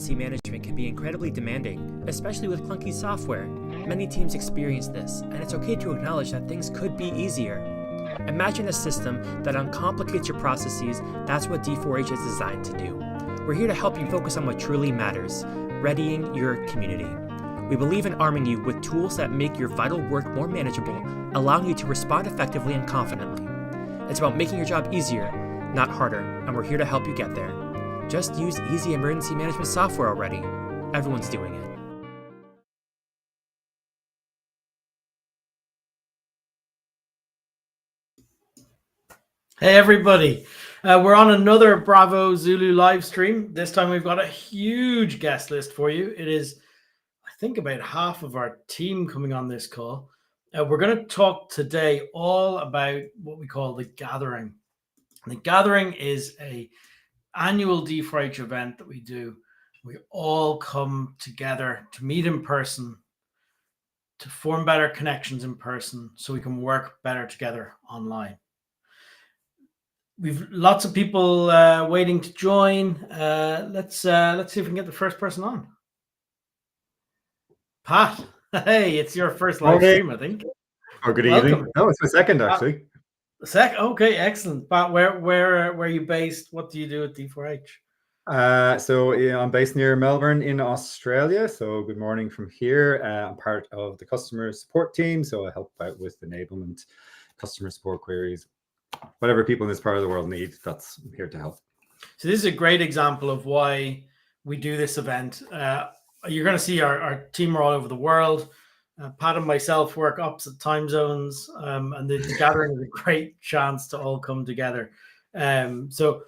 emergency management can be incredibly demanding, especially with clunky software. Many teams experience this, and it's okay to acknowledge that things could be easier. Imagine a system that uncomplicates your processes. That's what D4H is designed to do. We're here to help you focus on what truly matters, readying your community. We believe in arming you with tools that make your vital work more manageable, allowing you to respond effectively and confidently. It's about making your job easier, not harder, and we're here to help you get there. Just use easy emergency management software already. Everyone's doing it. Hey everybody, we're on another Bravo Zulu live stream. This time we've got a huge guest list for you. It is, I think, about half of our team coming on this call. We're going to talk today all about what we call the Gathering. The Gathering is an annual D4H event that we do. We all come together to meet in person, to form better connections in person so we can work better together online. We've lots of people waiting to join. Let's see if we can get the first person on. Pat, hey, it's your first live stream, I think. Or good evening. No, it's my second actually. Okay, excellent. Pat, where are you based? What do you do at D4H? So I'm based near Melbourne in Australia. So good morning from here. I'm part of the customer support team. So I help out with enablement, customer support queries, whatever people in this part of the world need. That's I'm here to help. So this is a great example of why we do this event. You're going to see our team are all over the world. Pat and myself work opposite time zones, and the Gathering is a great chance to all come together. So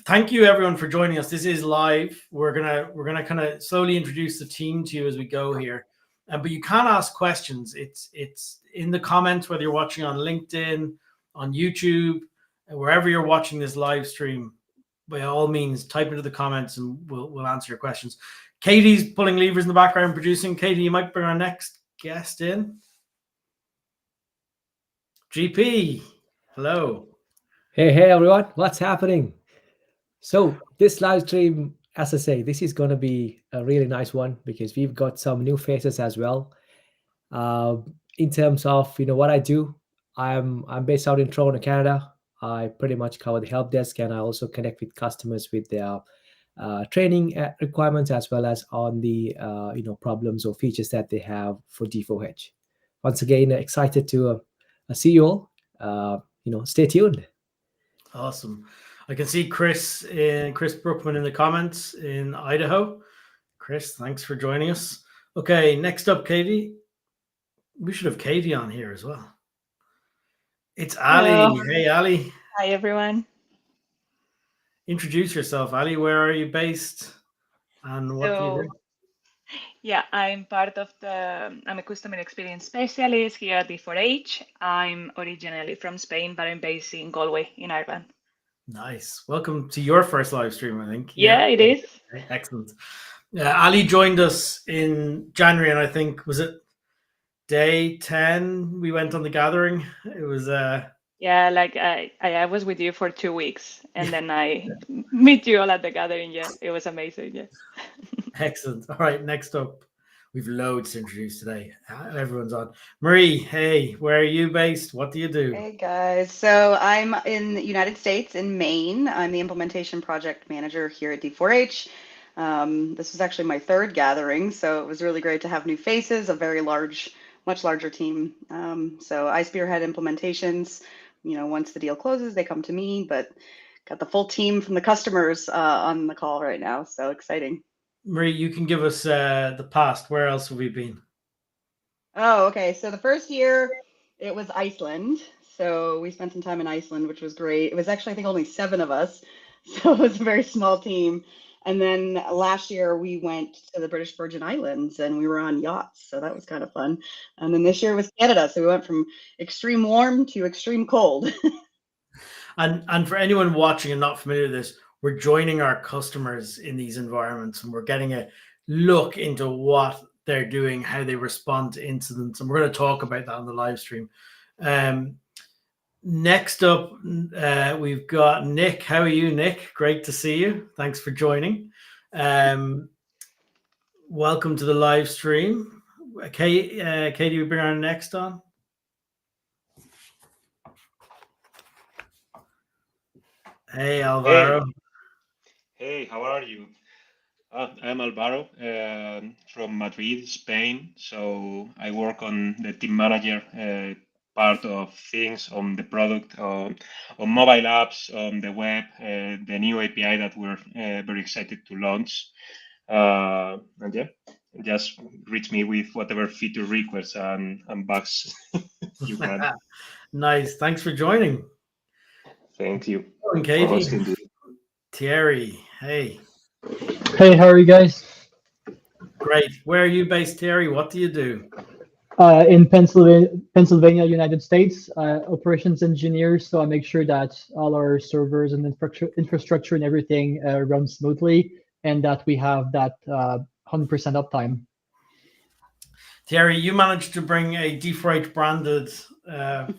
thank you everyone for joining us. This is live. We're gonna kind of slowly introduce the team to you as we go here. But you can ask questions. It's in the comments, whether you're watching on LinkedIn, on YouTube, wherever you're watching this live stream. By all means, type into the comments and we'll answer your questions. Katie's pulling levers in the background, producing. Katie, you might bring our next guest in. GP, hello. Hey everyone, what's happening? So this live stream, as I say, this is going to be a really nice one because we've got some new faces as well. In terms of what I do, I'm based out in Toronto, Canada. I pretty much cover the help desk, and I also connect with customers with their training requirements as well as on the problems or features that they have for D4H. Once again, excited to see you all. Stay tuned. Awesome. I can see Chris Brookman in the comments in Idaho. Chris, thanks for joining us. Okay, next up, Katie. We should have Katie on here as well. It's Ali. Hello. Hey, Ali. Hi, everyone. Introduce yourself, Ali. Where are you based? And what do you do? Yeah, I'm a customer experience specialist here at D4H. I'm originally from Spain, but I'm based in Galway in Ireland. Nice. Welcome to your first live stream, I think. Yeah, it is. Excellent. Ali joined us in January, and I think, was it day 10 we went on the Gathering? It was yeah, like I was with you for 2 weeks, and then I meet you all at the Gathering. Yeah, it was amazing. Yeah. Excellent. All right, next up, we've loads to introduce today. Everyone's on. Marie, hey, where are you based? What do you do? Hey guys, so I'm in the United States, in Maine. I'm the implementation project manager here at D4H. This was actually my third Gathering, so it was really great to have new faces, a very large, much larger team. So I spearhead implementations. Once the deal closes, they come to me, but got the full team from the customers on the call right now. So exciting. Marie, you can give us the past. Where else have we been? Oh, okay. So the first year, it was Iceland. So we spent some time in Iceland, which was great. It was actually, I think, only 7 of us. So it was a very small team. And then last year, we went to the British Virgin Islands and we were on yachts. So that was kind of fun. And then this year was Canada. So we went from extreme warm to extreme cold. And for anyone watching and not familiar with this, we're joining our customers in these environments and we're getting a look into what they're doing, how they respond to incidents. And we're going to talk about that on the live stream. Next up, we've got Nick. How are you, Nick? Great to see you. Thanks for joining. welcome to the live stream. Katie, we bring our next on. Hey, Alvaro. Hey, how are you? I'm Alvaro from Madrid, Spain. So I work on the team manager part of things on the product, on mobile apps, on the web, the new API that we're very excited to launch. And yeah, just reach me with whatever feature requests and bugs you can. Nice. Thanks for joining. Thank you. And for Katie. hosting this. Thierry, hey. Hey, how are you guys? Great. Where are you based, Thierry? What do you do? In Pennsylvania, United States, operations engineer. So I make sure that all our servers and infrastructure and everything runs smoothly, and that we have that 100% uptime. Thierry, you managed to bring a D4H branded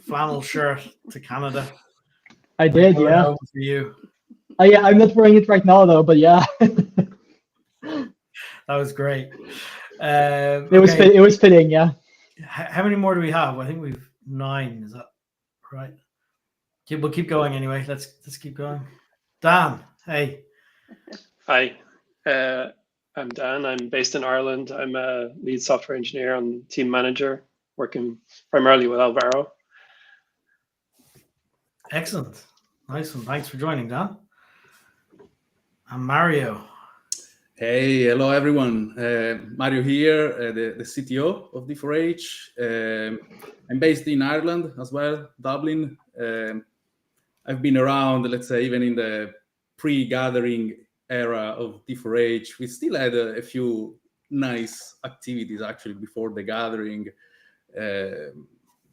flannel shirt to Canada. I did, yeah. For you. Yeah, I'm not wearing it right now though, but yeah. That was great. It was fitting, yeah. How many more do we have? I think we've 9. Is that right? We'll keep going anyway. Let's keep going. Dan, hey. Hi, I'm Dan. I'm based in Ireland. I'm a lead software engineer and team manager, working primarily with Alvaro. Excellent. Nice one. Thanks for joining, Dan. And Mario. Hey, hello everyone. Mario here, the CTO of D4H. I'm based in Ireland as well, Dublin. I've been around, let's say, even in the pre-gathering era of D4H. We still had a few nice activities actually before the gathering,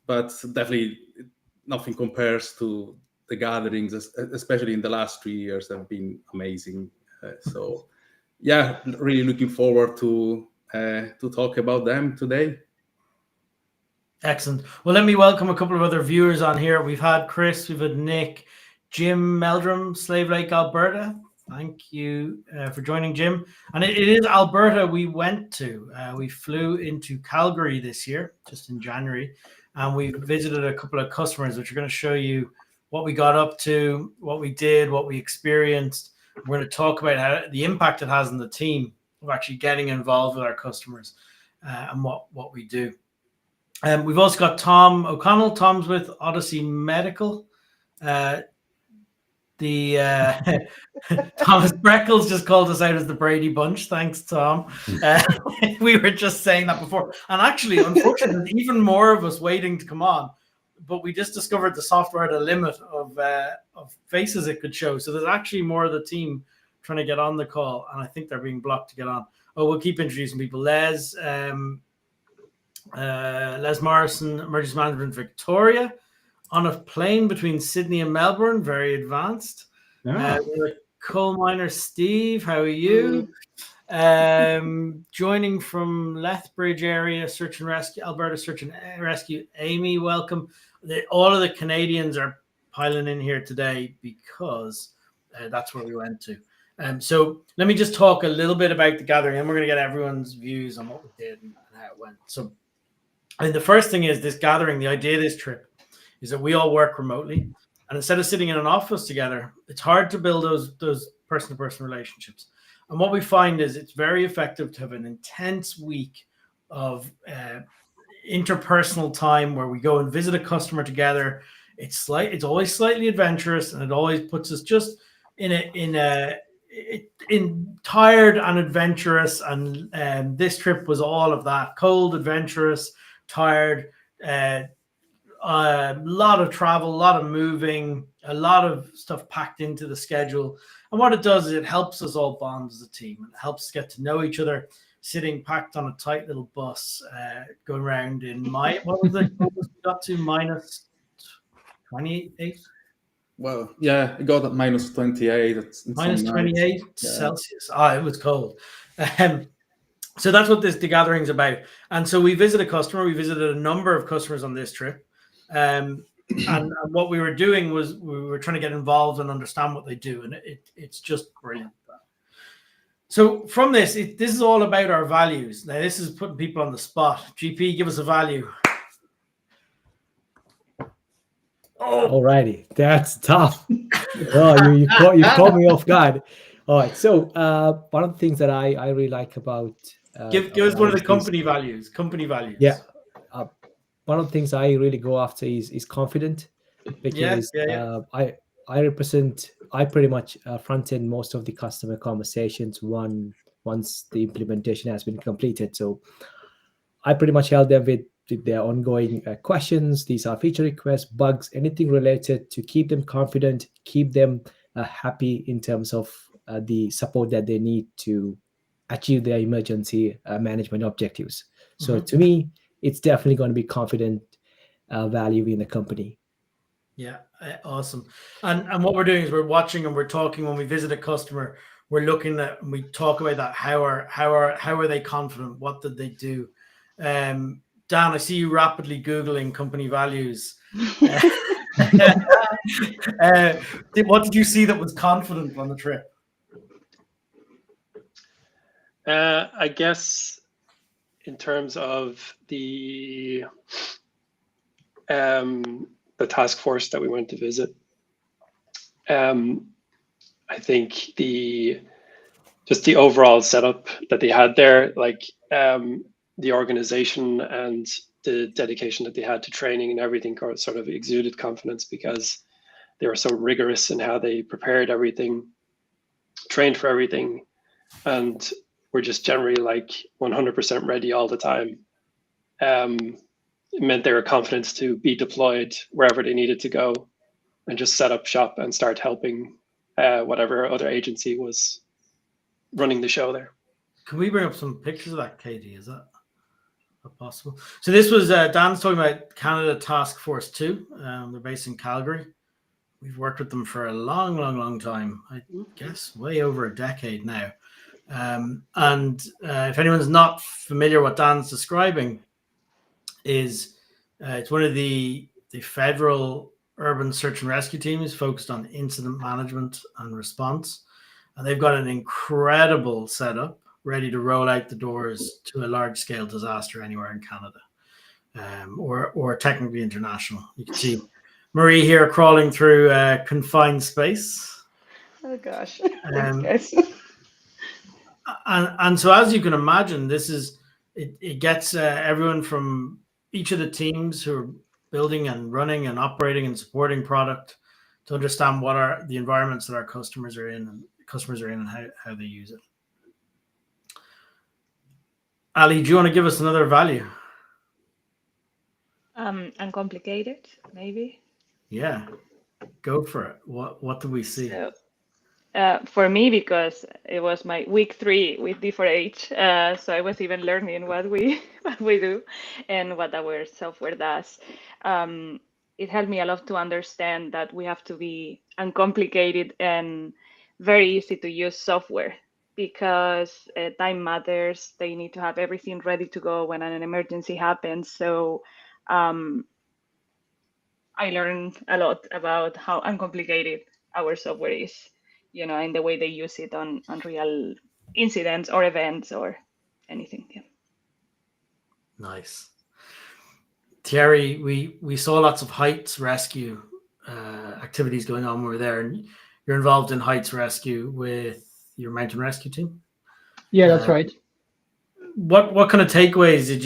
but definitely nothing compares to the gatherings, especially in the last 3 years, have been amazing. So yeah, really looking forward to talk about them today. Excellent. Well, let me welcome a couple of other viewers on here. We've had Chris, we've had Nick, Jim Meldrum, Slave Lake, Alberta. Thank you for joining, Jim. And it is Alberta we went to. We flew into Calgary this year, just in January, and we visited a couple of customers, which are going to show you what we got up to, what we did, what we experienced. We're going to talk about how the impact it has on the team of actually getting involved with our customers and what we do. We've also got Tom O'Connell. Tom's with Odyssey Medical. Thomas Breckles just called us out as the Brady Bunch. Thanks, Tom. We were just saying that before. And actually, unfortunately, there's even more of us waiting to come on. But we just discovered the software had a limit of faces it could show. So there's actually more of the team trying to get on the call. And I think they're being blocked to get on. Oh, we'll keep introducing people. Les Morrison, Emergency Management Victoria, on a plane between Sydney and Melbourne, very advanced. Yeah. Coal miner Steve, how are you? Joining from Lethbridge area, search and rescue, Alberta search and rescue, Amy, welcome. All of the Canadians are piling in here today because that's where we went to. So let me just talk a little bit about the gathering, and we're going to get everyone's views on what we did and how it went. So, the first thing is this gathering. The idea of this trip is that we all work remotely, and instead of sitting in an office together, it's hard to build those person-to-person relationships. And what we find is it's very effective to have an intense week of interpersonal time where we go and visit a customer together. It's always slightly adventurous, and it always puts us just in tired and adventurous. And this trip was all of that: cold, adventurous, tired, a lot of travel, a lot of moving, a lot of stuff packed into the schedule. And what it does is it helps us all bond as a team, and it helps us get to know each other, sitting packed on a tight little bus, going around in what was the coldest we got to? Minus 28? Well, yeah, it got at minus 28. Minus 28 Celsius. It was cold. So that's what the gathering is about. And so we visited a customer. We visited a number of customers on this trip. And what we were doing was we were trying to get involved and understand what they do. And it's just brilliant. So from this, this is all about our values. Now, this is putting people on the spot. GP, give us a value. Oh, Alrighty, that's tough. Oh, you caught me off guard. All right, so one of the things that I really like about give us one of the values company values. Company values. Yeah, one of the things I really go after is confident, because I pretty much front end most of the customer conversations once the implementation has been completed. So I pretty much help them with their ongoing questions. These are feature requests, bugs, anything related to keep them confident, keep them happy in terms of the support that they need to achieve their emergency management objectives. So to me, it's definitely going to be confident value in the company. Yeah, awesome. And what we're doing is we're watching and we're talking when we visit a customer. We're looking at and we talk about that. How are they confident? What did they do? Dan, I see you rapidly Googling company values. What did you see that was confident on the trip? I guess in terms of the task force that we went to visit, I think just the overall setup that they had there, like the organization and the dedication that they had to training and everything sort of exuded confidence, because they were so rigorous in how they prepared everything, trained for everything, and were just generally like 100% ready all the time. It meant they were confident to be deployed wherever they needed to go and just set up shop and start helping whatever other agency was running the show there. Can we bring up some pictures of that, Katie? Is that possible? So this was Dan's talking about Canada Task Force 2. They're based in Calgary. We've worked with them for a long time. I guess way over a decade now. And if anyone's not familiar, what Dan's describing is it's one of the federal urban search and rescue teams focused on incident management and response. And they've got an incredible setup ready to roll out the doors to a large-scale disaster anywhere in Canada, or technically international. You can see Marie here crawling through confined space. Oh gosh. And so, as you can imagine, it gets everyone from each of the teams who are building and running and operating and supporting product to understand what are the environments that our customers are in and how they use it. Ali, do you want to give us another value? Uncomplicated, maybe. Yeah, go for it. What do we see? So, for me, because it was my week 3 with D4H, so I was even learning what we do and what our software does. It helped me a lot to understand that we have to be uncomplicated and very easy to use software, because time matters. They need to have everything ready to go when an emergency happens. So I learned a lot about how uncomplicated our software is, and the way they use it on real incidents or events or anything. Yeah. Nice. Thierry, we saw lots of heights rescue activities going on when we were there, and you're involved in heights rescue with your mountain rescue team. Yeah, that's right. What kind of takeaways did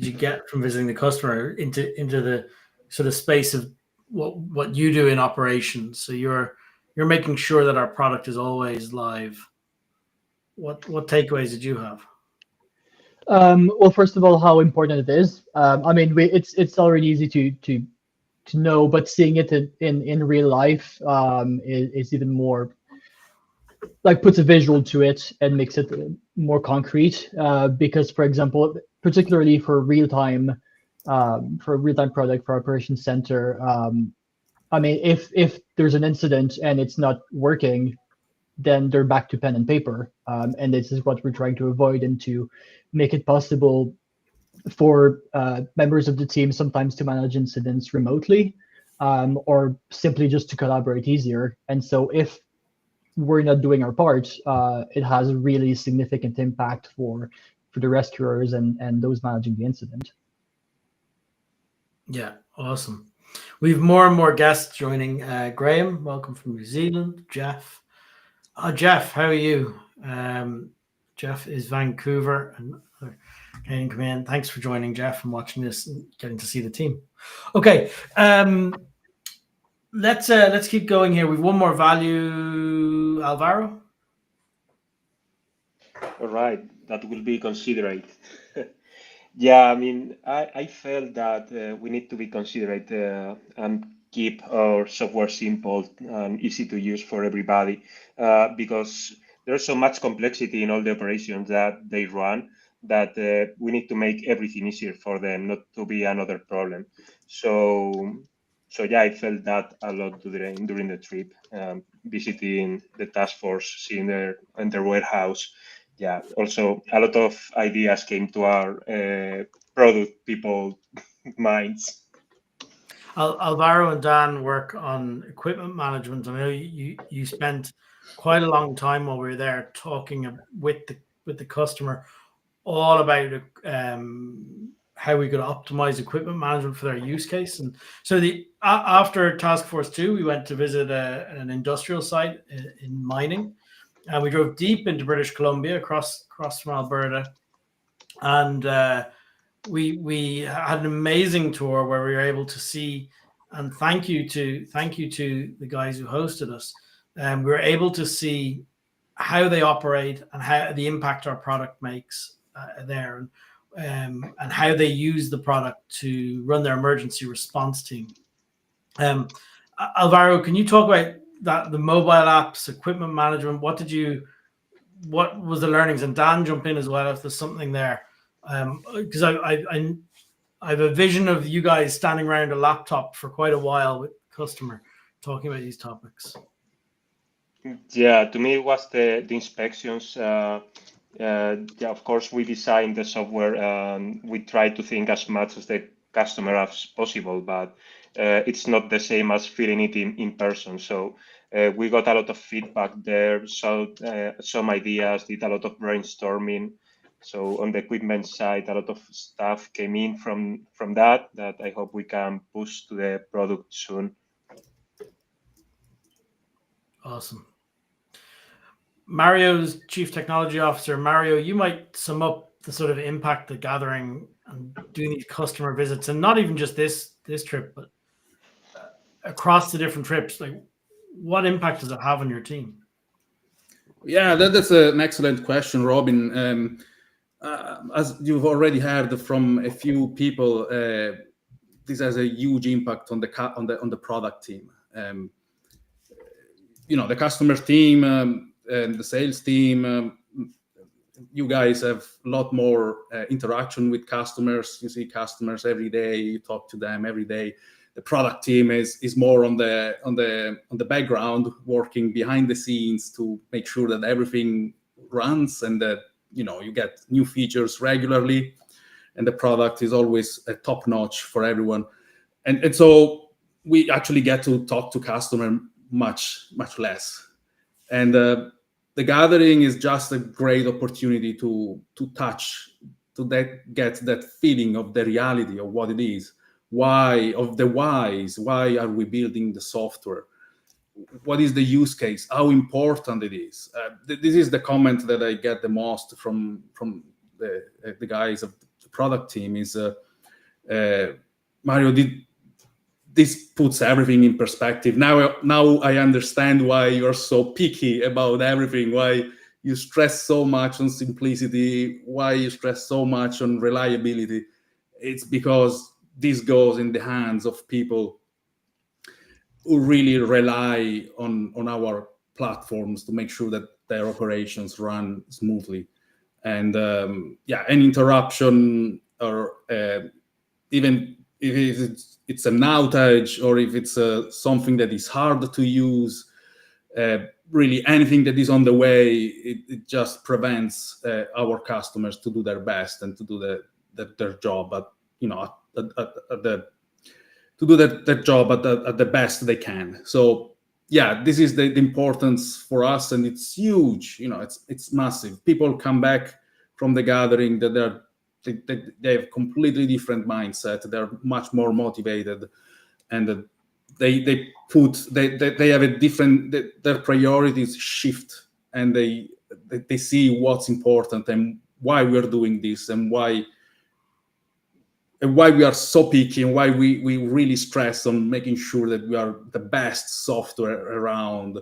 you get from visiting the customer into the sort of space of what you do in operations? So you're making sure that our product is always live. What takeaways did you have? Well, first of all, how important it is. I mean, it's already easy to know, but seeing it in real life is even more, like, puts a visual to it and makes it more concrete. Because, for example, particularly for a real-time product for Operations Center, I mean, if there's an incident and it's not working, then they're back to pen and paper. And this is what we're trying to avoid, and to make it possible for members of the team sometimes to manage incidents remotely, or simply just to collaborate easier. And so if we're not doing our part, it has a really significant impact for the rescuers and those managing the incident. Yeah, awesome. We have more and more guests joining. Graham, welcome from New Zealand. Jeff. Jeff, how are you? Jeff is Vancouver. And Canadian Command. Thanks for joining, Jeff, and watching this and getting to see the team. Okay, let's keep going here. We've one more value, Alvaro. All right, that will be considerate. Yeah, I mean, I felt that we need to be considerate and keep our software simple and easy to use for everybody because there's so much complexity in all the operations that they run that we need to make everything easier for them, not to be another problem. So yeah, I felt that a lot during the trip, visiting the task force, seeing their warehouse. Yeah, also a lot of ideas came to our product people minds. Alvaro and Dan work on equipment management. I know you spent quite a long time while we were there talking with the customer all about how we could optimize equipment management for their use case. And so after Task Force 2, we went to visit an industrial site in mining. And we drove deep into British Columbia, across from Alberta, and we had an amazing tour where we were able to see. And thank you to the guys who hosted us. We were able to see how they operate and how the impact our product makes there, and how they use the product to run their emergency response team. Alvaro, can you talk about that, the mobile apps, equipment management? What was the learnings? And Dan, jump in as well if there's something there, because I have a vision of you guys standing around a laptop for quite a while with the customer talking about these topics. Yeah, to me it was the inspections. Yeah, of course we designed the software and we try to think as much as the customer as possible, but it's not the same as feeling it in person. So we got a lot of feedback there, so some ideas, did a lot of brainstorming. So on the equipment side, a lot of stuff came in from that I hope we can push to the product soon. Awesome. Mario's Chief Technology Officer. Mario, you might sum up the sort of impact the gathering and doing these customer visits, and not even just this trip, but across the different trips. Like, what impact does it have on your team? Yeah, that's an excellent question, Robin. As you've already heard from a few people, this has a huge impact on the product team. The customer team and the sales team. You guys have a lot more interaction with customers. You see customers every day. You talk to them every day. The product team is more on the background, working behind the scenes to make sure that everything runs and that you get new features regularly, and the product is always a top notch for everyone. And so we actually get to talk to customer much less. And the gathering is just a great opportunity to get that feeling of the reality of what it is. Why are we building the software? What is the use case? How important it is? This is the comment that I get the most from the guys of the product team is, Mario, this puts everything in perspective. Now I understand why you're so picky about everything, why you stress so much on simplicity, why you stress so much on reliability. It's because this goes in the hands of people who really rely on our platforms to make sure that their operations run smoothly. And an interruption, or even if it's an outage, or if it's something that is hard to use, really anything that is on the way, it just prevents our customers to do their best and to do their job at the best they can. So yeah, this is the importance for us, and it's huge. It's massive. People come back from the gathering that they have completely different mindset. They're much more motivated, and they have a different. Their priorities shift, and they see what's important and why we're doing this, and why we are so picky, and why we really stress on making sure that we are the best software around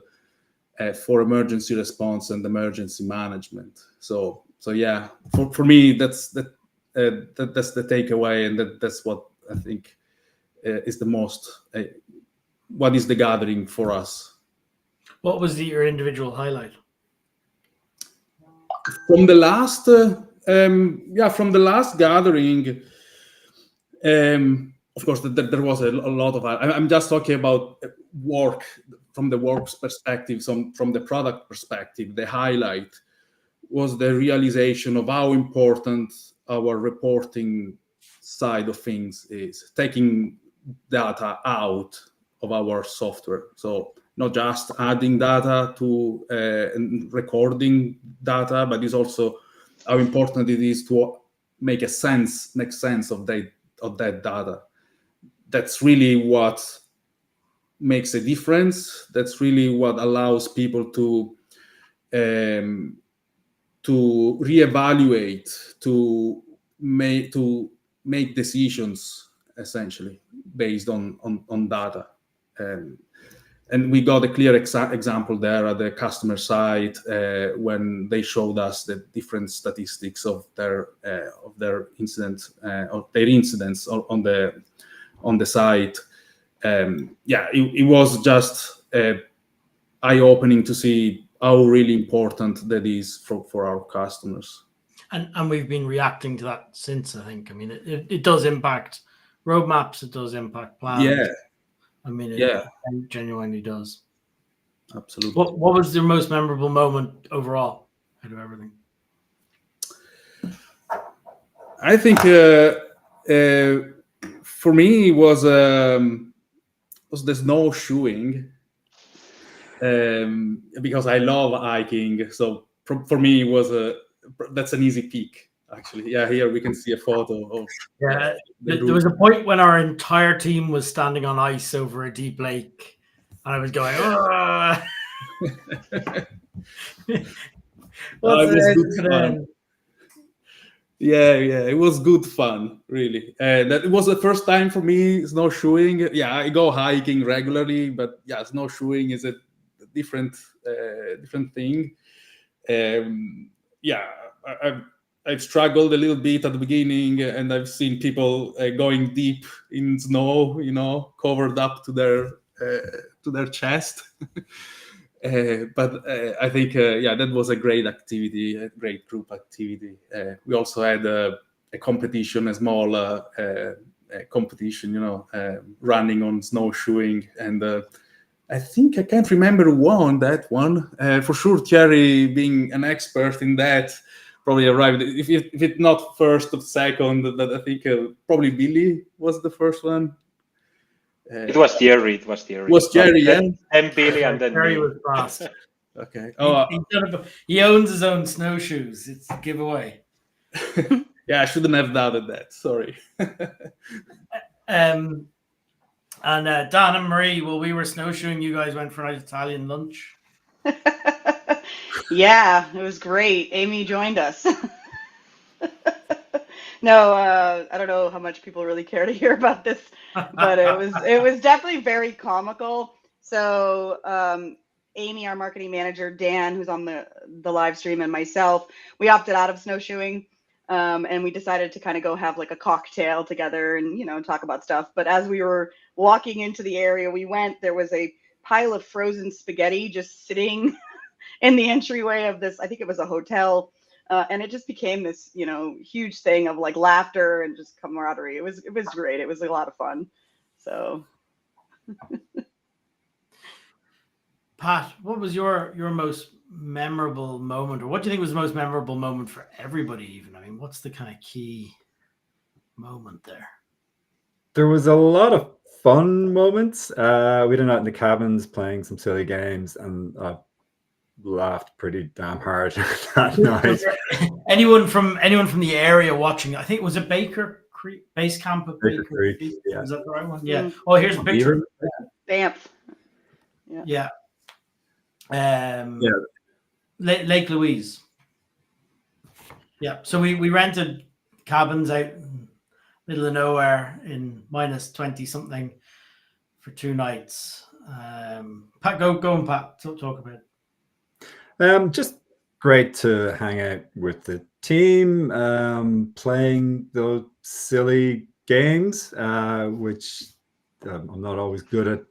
for emergency response and emergency management. So yeah, for me, that's the takeaway, and that's what I think is the most. What is the gathering for us? What was your individual highlight From the last? From the last gathering. Of course, there was a lot of. I'm just talking about work from the work's perspective. From the product perspective, the highlight was the realization of how important our reporting side of things is, taking data out of our software. So not just adding data to and recording data, but it's also how important it is to make sense of that data. That's really what makes a difference. That's really what allows people to reevaluate, to make decisions essentially based on data. And we got a clear example there at the customer side when they showed us the different statistics of their incidents on the site. It was just eye-opening to see how really important that is for our customers. And we've been reacting to that since, I think. I mean, it does impact roadmaps. It does impact plans. Yeah. I mean, it genuinely does. Absolutely. What was your most memorable moment overall out of everything? I think for me it was the snowshoeing, because I love hiking. So for me it was that's an easy pick. Actually, here we can see a photo of. There was a point when our entire team was standing on ice over a deep lake, and I was going, What's it was good fun. Yeah, it was good fun, really. That was the first time for me snowshoeing. Yeah, I go hiking regularly, but snowshoeing is a different thing. I've struggled a little bit at the beginning, and I've seen people going deep in snow, covered up to their chest. But I think that was a great activity, a great group activity. We also had a competition, a small competition, running on snowshoeing, and I think I can't remember who won that one. For sure, Thierry, being an expert in that, probably arrived. If it's not first or second, that I think probably Billy was the first one. It was Thierry. Yeah. And Billy, and then Thierry me. was fast. Okay. He owns his own snowshoes. It's a giveaway. I shouldn't have doubted that. Sorry. And Dan and Marie, while we were snowshoeing, you guys went for an Italian lunch. Yeah, it was great. Amy joined us. No, I don't know how much people really care to hear about this, but it was definitely very comical. So Amy, our marketing manager, Dan, who's on the live stream, and myself, we opted out of snowshoeing, and we decided to kind of go have like a cocktail together and talk about stuff. But as we were walking into the area there was a pile of frozen spaghetti just sitting in the entryway of this, I think it was a hotel. And it just became this, huge thing of like laughter and just camaraderie. It was great. It was a lot of fun. So, Pat, what was your most memorable moment, or what do you think was the most memorable moment for everybody? Even, I mean, what's the kind of key moment there? There was a lot of fun moments. We had a night in the cabins playing some silly games, and I laughed pretty damn hard that night. Anyone from the area watching? I think it was a Baker Creek base camp at Baker Baker Creek, Creek. yeah. Is that the right one? Yeah. Oh, here's a picture. Banff. Yeah. Lake Louise. Yeah. So we rented cabins out in middle of nowhere in minus 20 something for 2 nights. Pat, go and Pat, talk about it. Just great to hang out with the team, playing those silly games, which I'm not always good at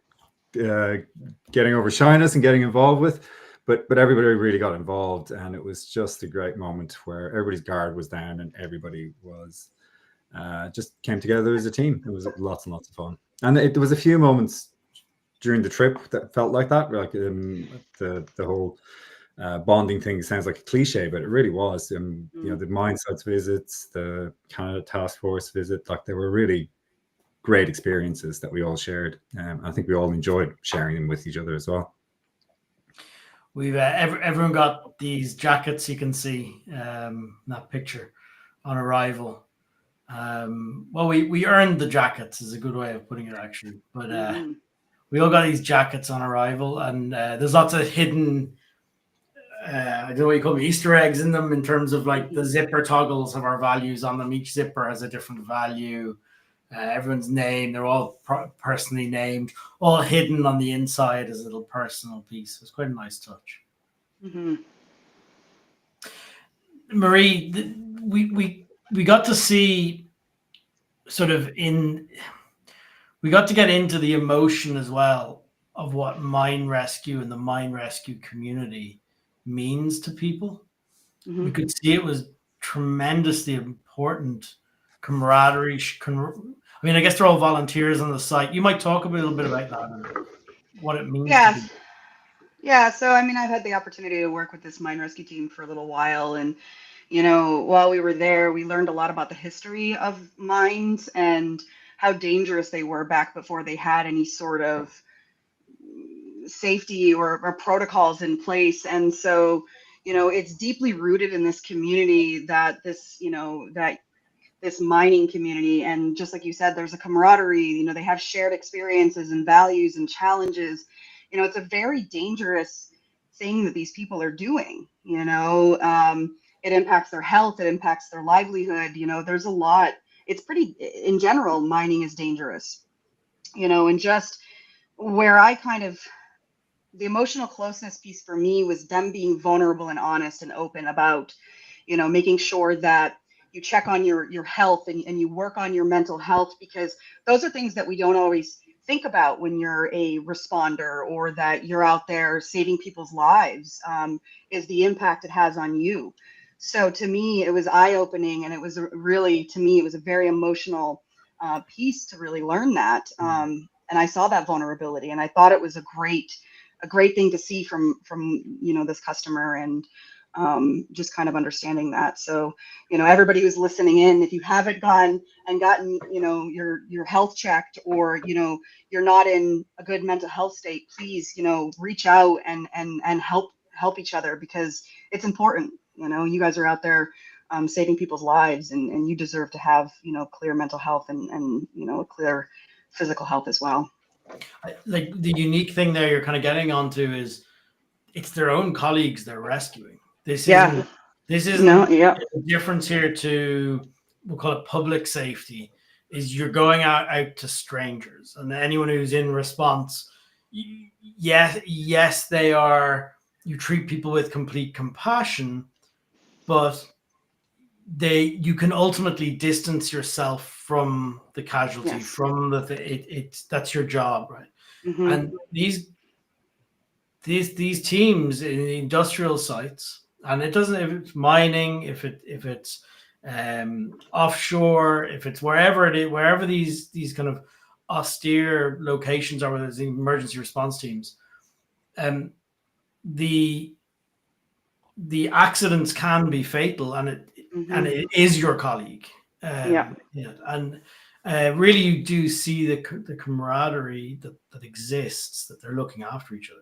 getting over shyness and getting involved with, but everybody really got involved, and it was just a great moment where everybody's guard was down and everybody was just came together as a team. It was lots and lots of fun, and there was a few moments during the trip that felt like that, like the whole bonding thing sounds like a cliche, but it really was. You know, the mine sites visits, the Canada Task Force visit, like they were really great experiences that we all shared. I think we all enjoyed sharing them with each other as well. We've everyone got these jackets you can see in that picture on arrival. Well, we earned the jackets is a good way of putting it, actually. But we all got these jackets on arrival, and there's lots of hidden, I don't know what you call them, Easter eggs in them, in terms of like the zipper toggles have our values on them. Each zipper has a different value. Everyone's name, they're all personally named, all hidden on the inside as a little personal piece. It's quite a nice touch. Marie, we got to see we got to get into the emotion as well of what mine rescue and the mine rescue community means to people. We could see it was tremendously important camaraderie. I mean, I guess they're all volunteers on the site. You might talk a little bit about that and what it means. Yeah. So, I mean, I've had the opportunity to work with this mine rescue team for a little while. And, you know, while we were there, we learned a lot about the history of mines and how dangerous they were back before they had any sort of safety or protocols in place. And so, you know, it's deeply rooted in this community that this mining community, and just like you said, there's a camaraderie, you know, they have shared experiences and values and challenges. You know, it's a very dangerous thing that these people are doing, you know. It impacts their health, it impacts their livelihood, you know, there's a lot. It's pretty, in general, mining is dangerous, you know. And just where I kind of, the emotional closeness piece for me was them being vulnerable and honest and open about, you know, making sure that you check on your health and you work on your mental health, because those are things that we don't always think about when you're a responder or that you're out there saving people's lives, is the impact it has on you. So to me, it was eye-opening, and it was really, to me, it was a very emotional piece to really learn that. And I saw that vulnerability, and I thought it was a great thing to see from you know, this customer, and just kind of understanding that. So, you know, everybody who's listening in, if you haven't gone and gotten, you know, your health checked, or, you know, you're not in a good mental health state, please, you know, reach out and help each other, because it's important. You know, you guys are out there saving people's lives, and you deserve to have, you know, clear mental health and you know, clear physical health as well. Like the unique thing there you're kind of getting onto is it's their own colleagues they're rescuing. This isn't the difference here to, we'll call it public safety, is you're going out to strangers, and anyone who's in response, yes, they are, you treat people with complete compassion, but you can ultimately distance yourself from the casualty, from that's your job, right? And these teams in the industrial sites, and it doesn't, if it's mining, if it's offshore, if it's wherever it is, wherever these kind of austere locations are, where there's emergency response teams, the accidents can be fatal, and it is your colleague. And really you do see the camaraderie that exists, that they're looking after each other.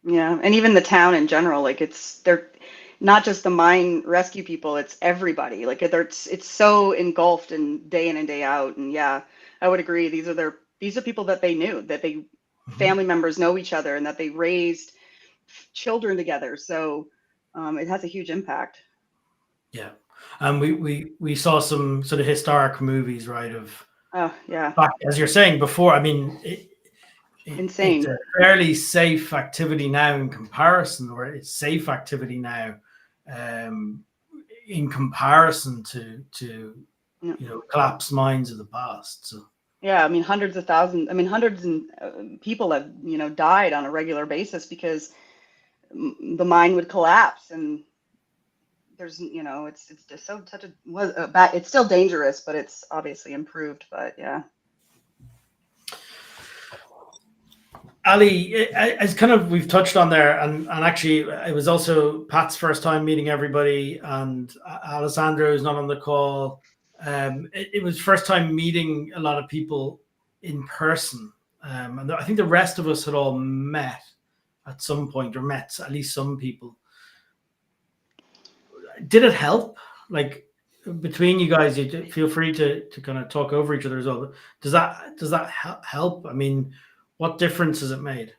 Yeah, and even the town in general, like they're not just the mine rescue people, it's everybody. Like it's so engulfed in and day out. And yeah, I would agree. These are people that they knew, that they family members know each other, and that they raised children together. So it has a huge impact. Yeah, and we saw some sort of historic movies, right? Oh yeah, back, as you're saying before. I mean, insane. It's a fairly safe activity now in comparison, or it's safe activity now in comparison to collapsed mines of the past. So yeah, I mean hundreds and people have died on a regular basis because the mine would collapse, and there's it's just such a bad. It's still dangerous, but it's obviously improved. But yeah. Ali, as kind of we've touched on there, and actually it was also Pat's first time meeting everybody, and Alessandro is not on the call. It was first time meeting a lot of people in person, and I think the rest of us had all met at some point, or met at least some people. Did it help? Like between you guys, you feel free to kind of talk over each other as well. Does that help? I mean, what difference has it made?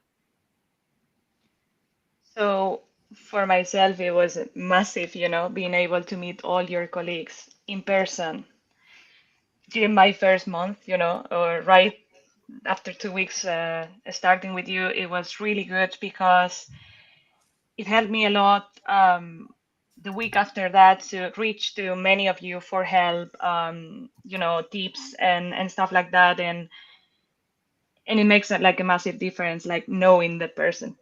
So for myself, it was massive, being able to meet all your colleagues in person during my first month, or right after 2 weeks starting with you. It was really good because it helped me a lot the week after that to reach to many of you for help, tips and stuff like that. And it makes it like a massive difference, like knowing the person,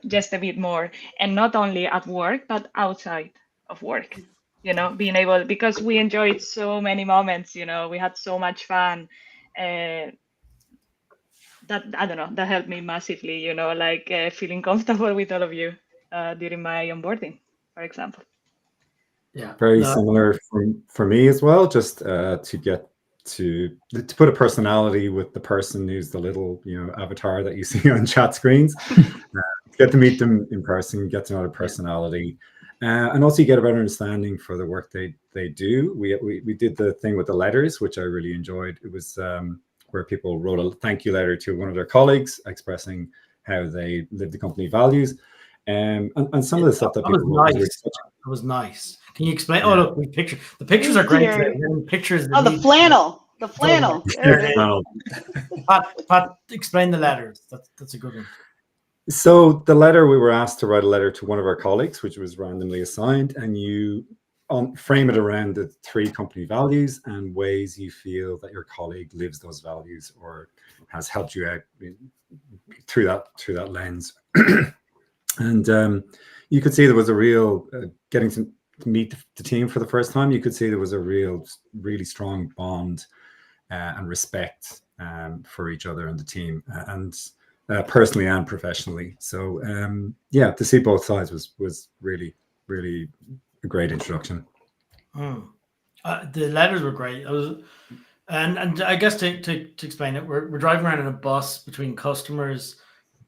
just a bit more, and not only at work, but outside of work, being able, because we enjoyed so many moments, we had so much fun. That, I don't know, that helped me massively, like feeling comfortable with all of you during my onboarding, for example. Yeah, very similar for me as well. Just to get to put a personality with the person who's the little avatar that you see on chat screens. Get to meet them in person, get to know their personality, and also you get a better understanding for the work they do. We did the thing with the letters, which I really enjoyed. It was where people wrote a thank you letter to one of their colleagues expressing how they live the company values, and some of the stuff that people wrote was nice. Can you explain? Oh, look, the pictures are great today. Pictures. Oh, the flannel. The flannel. Pat, explain the letters. That's a good one. So the letter, we were asked to write a letter to one of our colleagues, which was randomly assigned, and you frame it around the 3 company values and ways you feel that your colleague lives those values or has helped you out through that lens. And you could see there was a real getting to meet the team for the first time. You could see there was a really strong bond and respect for each other and the team, and personally and professionally. So yeah, to see both sides was really a great introduction. The letters were great. And I guess to explain it, we're driving around in a bus between customers.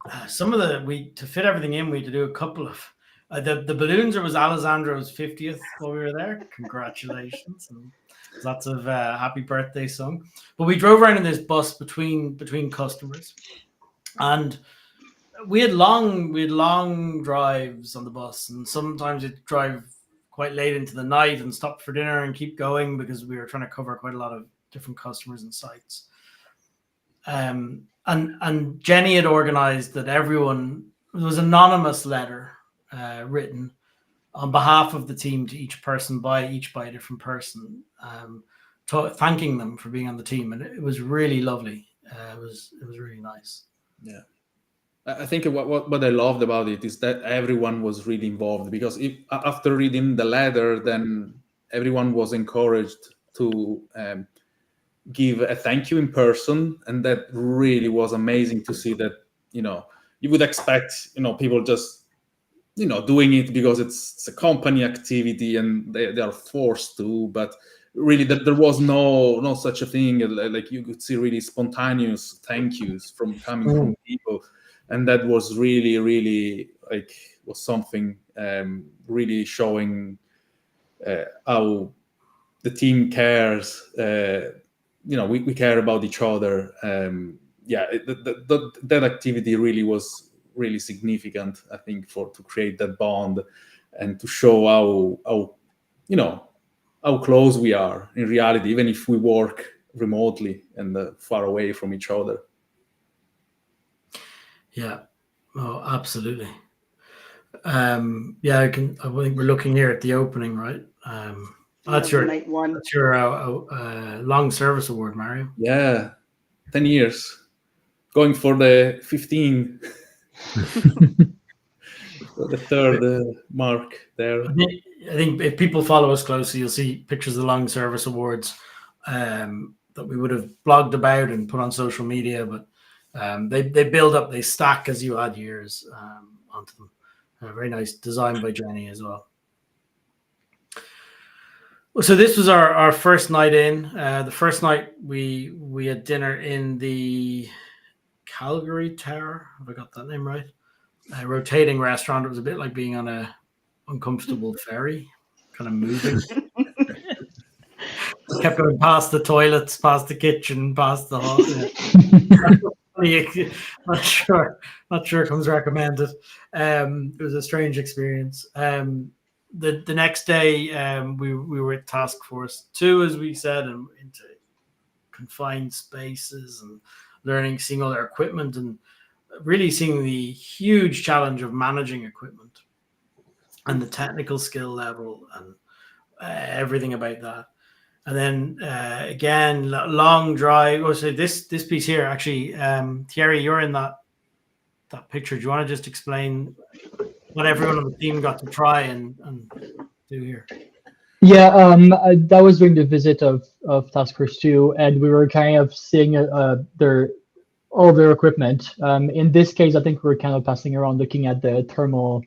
To fit everything in, we had to do a couple of the balloons. It was Alessandro's 50th while we were there. Congratulations and lots of happy birthday sung. But we drove around in this bus between customers, and we had long drives on the bus, and sometimes we'd drive quite late into the night and stop for dinner and keep going because we were trying to cover quite a lot of different customers and sites. And Jenny had organized that there was an anonymous letter written on behalf of the team to each person by a different person, thanking them for being on the team, and it was really lovely. It was really nice. Yeah, I think what I loved about it is that everyone was really involved, because after reading the letter, then everyone was encouraged to give a thank you in person, and that really was amazing to see. That you would expect people just doing it because it's a company activity and they are forced to, but really there was no such a thing. Like you could see really spontaneous thank yous coming from people, and that was really like was something really showing how the team cares. We care about each other. That activity really was really significant, I think, to create that bond and to show how close we are in reality, even if we work remotely and far away from each other. Yeah, oh, absolutely. I think we're looking here at the opening, right? That's your night one. That's your long service award, Mario. Yeah, 10 years, going for the 15. The third mark there. I think if people follow us closely, you'll see pictures of the long service awards that we would have blogged about and put on social media, but they build up, they stack as you add years onto them. Very nice design by Jenny as well. So this was our first night in. The first night we had dinner in the Calgary Tower. Have I got that name right? A rotating restaurant. It was a bit like being on a uncomfortable ferry, kind of moving. Kept going past the toilets, past the kitchen, past the hall. Not sure comes recommended. It was a strange experience. The next day we were at Task Force 2, as we said, and into confined spaces and seeing all their equipment and really seeing the huge challenge of managing equipment and the technical skill level and everything about that. And then again, long drive. Oh, so this piece here, actually, Thierry, you're in that picture. Do you want to just explain what everyone on the team got to try and do here? Yeah, that was during the visit of Task Force 2, and we were kind of seeing all their equipment. In this case, I think we were kind of passing around, looking at the thermal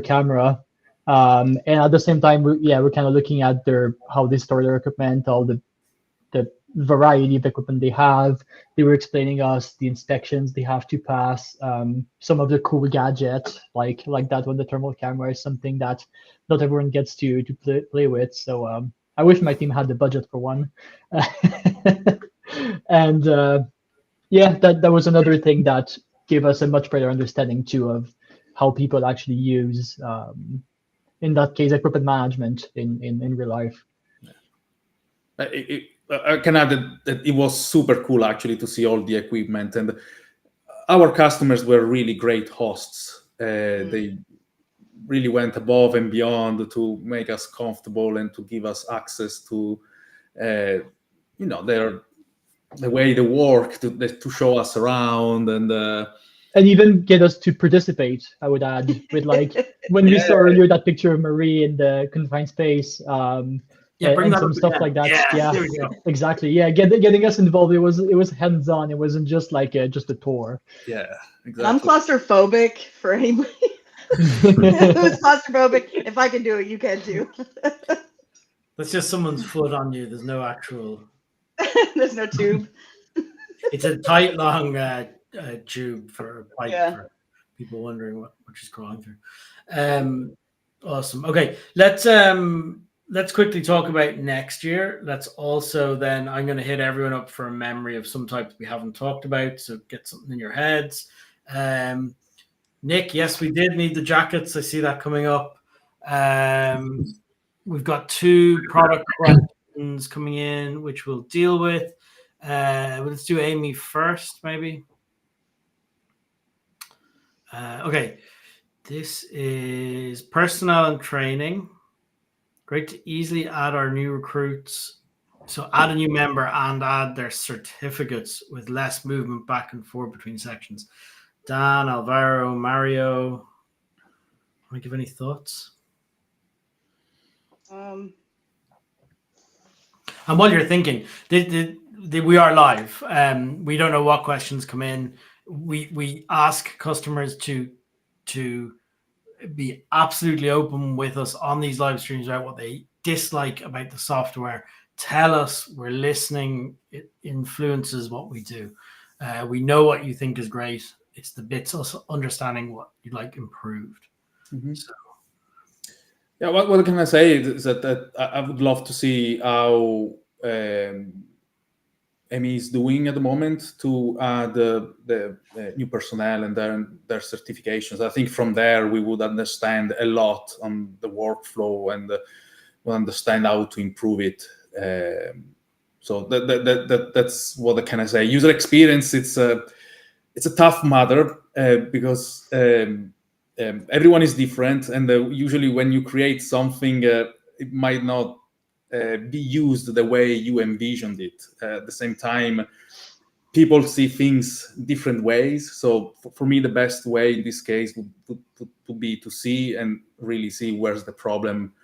camera. And at the same time, we're kind of looking at how they store their equipment, all the variety of equipment they have. They were explaining us the inspections they have to pass, some of the cool gadgets, like that one. The thermal camera is something that not everyone gets to play with. So I wish my team had the budget for one. And that was another thing that gave us a much better understanding too of how people actually use, in that case, equipment management in real life. I can add that it was super cool actually to see all the equipment, and our customers were really great hosts. They really went above and beyond to make us comfortable and to give us access to, the way they work, to show us around and even get us to participate, I would add, with like when we saw earlier that picture of Marie in the confined space, and some stuff like that. Yeah, exactly. Yeah, getting us involved. It was hands-on. It wasn't just like just a tour. Yeah, exactly. I'm claustrophobic for anybody who's claustrophobic. If I can do it, you can too. That's just someone's foot on you. There's no actual. There's no tube. It's a tight, long tube for for people wondering what she's crawling through. Awesome. Okay, let's quickly talk about next year. Let's also then, I'm going to hit everyone up for a memory of some type that we haven't talked about. So get something in your heads. Nick, yes, we did need the jackets. I see that coming up. We've got 2 product questions coming in, which we'll deal with. Let's do Amy first, maybe. Okay. This is personnel and training. Great to easily add our new recruits. So add a new member and add their certificates with less movement back and forth between sections. Dan, Alvaro, Mario, want to give any thoughts? And while you're thinking, we are live. We don't know what questions come in. We ask customers to be absolutely open with us on these live streams about what they dislike about the software, tell us. We're listening. It influences what we do. We know what you think is great. It's the bits us understanding what you'd like improved. Mhm. So, Yeah, what can I say is that I would love to see how EMI is doing at the moment to add the new personnel and their certifications. I think from there we would understand a lot on the workflow and we'll understand how to improve it. So that's what can I say. User experience, it's a tough matter because everyone is different, and usually when you create something, it might not be used the way you envisioned it. At the same time, people see things different ways. So for me, the best way in this case would be to see and really see where's the problem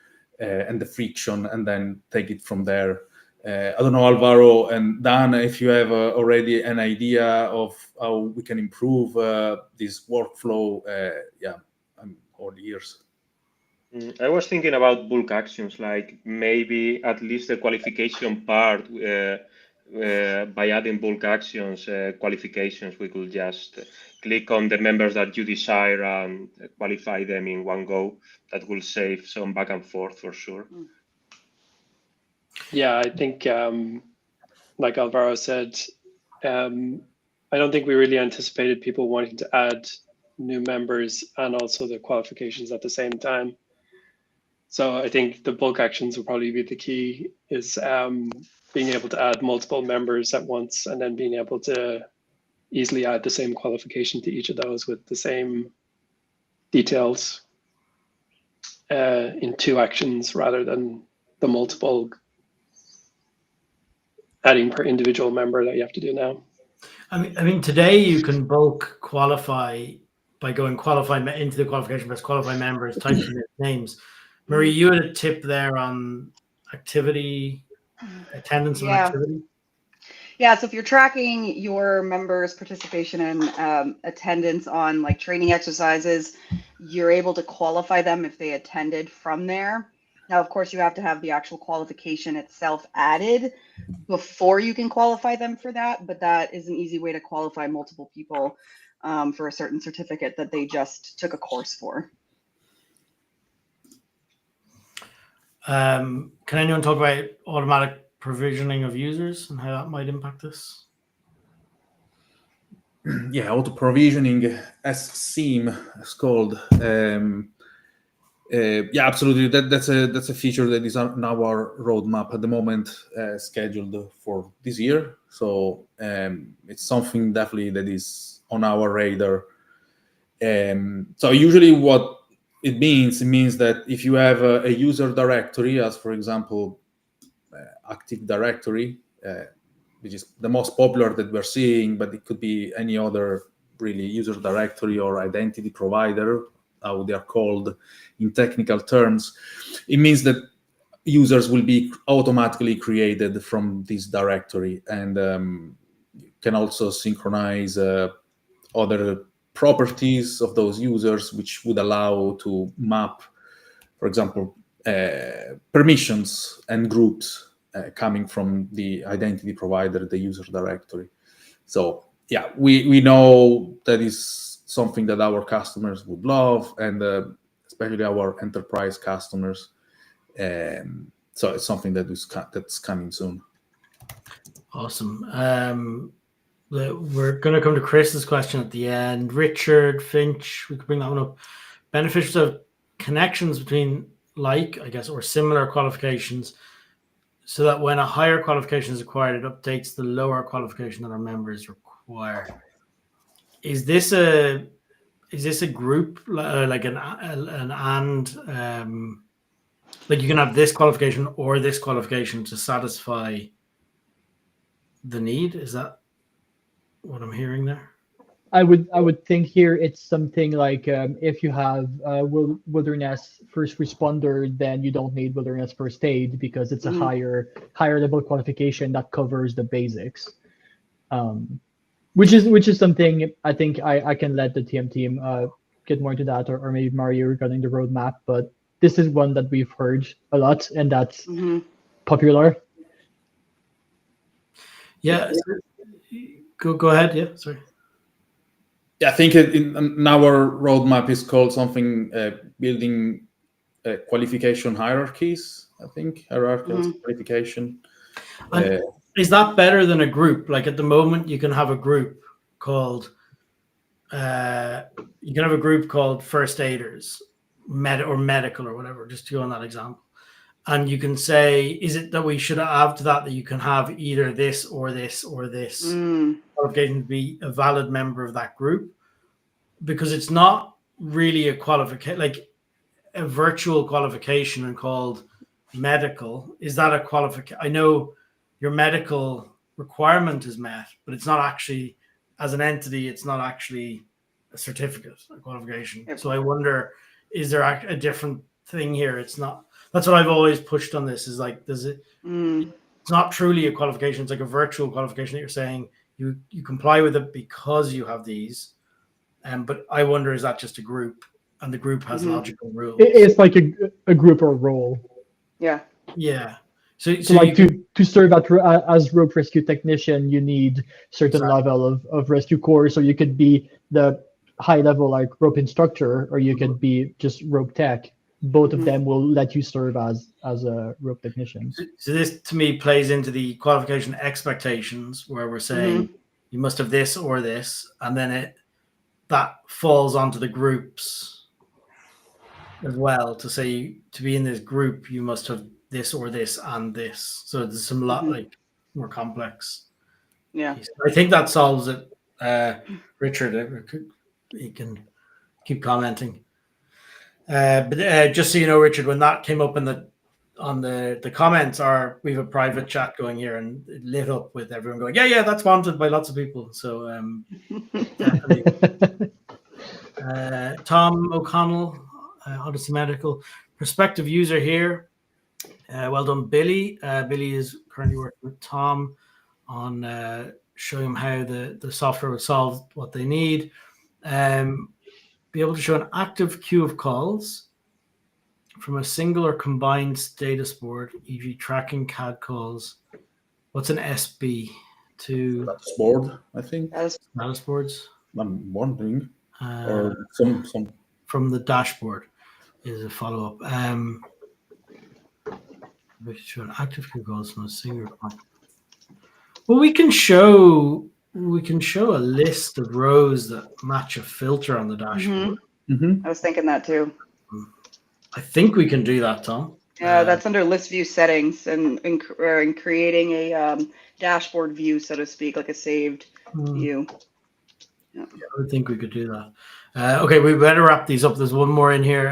and the friction, and then take it from there. I don't know, Alvaro and Dan, if you have already an idea of how we can improve this workflow. Yeah, I'm all ears. I was thinking about bulk actions, like maybe at least the qualification part, by adding bulk actions, qualifications, we could just click on the members that you desire and qualify them in one go. That will save some back and forth for sure. Yeah, I think, like Alvaro said, I don't think we really anticipated people wanting to add new members and also the qualifications at the same time. So I think the bulk actions will probably be the key, is being able to add multiple members at once and then being able to easily add the same qualification to each of those with the same details in 2 actions rather than the multiple adding per individual member that you have to do now. I mean, today you can bulk qualify by going qualify into the qualification, press qualify members, type in their names. Marie, you had a tip there on activity, attendance and activity. Yeah, so if you're tracking your members' participation and attendance on like training exercises, you're able to qualify them if they attended from there. Now, of course, you have to have the actual qualification itself added before you can qualify them for that, but that is an easy way to qualify multiple people for a certain certificate that they just took a course for. Can anyone talk about automatic provisioning of users and how that might impact this? Yeah, auto provisioning, as SIEM is called. Yeah, absolutely. That's a feature that is on our roadmap at the moment, scheduled for this year. So it's something definitely that is on our radar. So usually what it means that if you have a user directory, as for example, Active Directory, which is the most popular that we're seeing, but it could be any other really user directory or identity provider, how they are called in technical terms. It means that users will be automatically created from this directory, and you can also synchronize other properties of those users, which would allow to map, for example, permissions and groups coming from the identity provider, the user directory. So yeah, we know that is something that our customers would love, and especially our enterprise customers. So it's something that's coming soon. Awesome. We're going to come to Chris's question at the end. Richard Finch, we could bring that one up. Benefits of connections between like, I guess, or similar qualifications, so that when a higher qualification is acquired, it updates the lower qualification that our members require. Is this a group like an like you can have this qualification or this qualification to satisfy the need? Is that what I'm hearing there? I would think here it's something like if you have wilderness first responder, then you don't need wilderness first aid because it's a higher level qualification that covers the basics, which is something I think I can let the TM team get more into that, or maybe Mario regarding the roadmap. But this is one that we've heard a lot, and that's Mhm. popular. Yeah. Go ahead. Yeah. Sorry. Yeah, I think in our roadmap is called something building qualification hierarchies. I think hierarchical qualification. And is that better than a group? Like at the moment, you can have a group called first aiders, medical or whatever. Just to go on that example, and you can say, is it that we should add to that you can have either this or this or this qualification to be a valid member of that group? Because it's not really a qualification, like a virtual qualification and called medical. Is that a qualification? I know your medical requirement is met, but it's not actually, as an entity, it's not actually a certificate, a qualification. Yep. So I wonder, is there a different thing here? It's not. That's what I've always pushed on this, is like, does it, it's not truly a qualification. It's like a virtual qualification that you're saying you comply with it because you have these. But I wonder, is that just a group, and the group has logical rules? It's like a group or role. Yeah. Yeah. So like to serve as rope rescue technician, you need certain level of rescue course, or you could be the high level like rope instructor, or you could be just rope tech. Both of them will let you serve as a rope technician. So this to me plays into the qualification expectations, where we're saying you must have this or this, and then that falls onto the groups as well, to say to be in this group you must have this or this and this. So there's some lot like more complex. Yeah, I think that solves it. Richard, you can keep commenting. But just so you know, Richard, when that came up on the comments, we have a private chat going here, and it lit up with everyone going, yeah, that's wanted by lots of people. So definitely. Tom O'Connell, Odyssey Medical, prospective user here. Well done, Billy. Billy is currently working with Tom on showing him how the software would solve what they need. Be able to show an active queue of calls from a single or combined status board, e.g. tracking CAD calls. What's an SB? Status board, I think. Status boards? I'm wondering. Or some from the dashboard is a follow-up. Show an active queue calls from a single. Well, we can show a list of rows that match a filter on the dashboard. I was thinking that too. I think we can do that, Tom. Yeah, that's under list view settings and creating a dashboard view, so to speak, like a saved view. Yeah, I think we could do that. Okay, we better wrap these up. There's one more in here.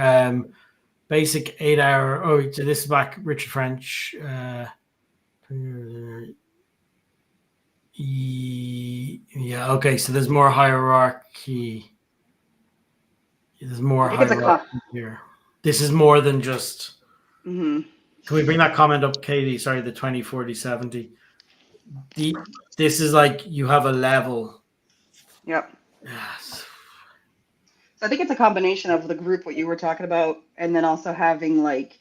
Basic 8-hour. Oh, so this is back, Richard French. Yeah, okay, so there's more hierarchy. There's more hierarchy here. This is more than just. Can we bring that comment up, Katie? Sorry, the 20, 40, 70. This is like you have a level. Yep. Yes. So I think it's a combination of the group, what you were talking about, and then also having like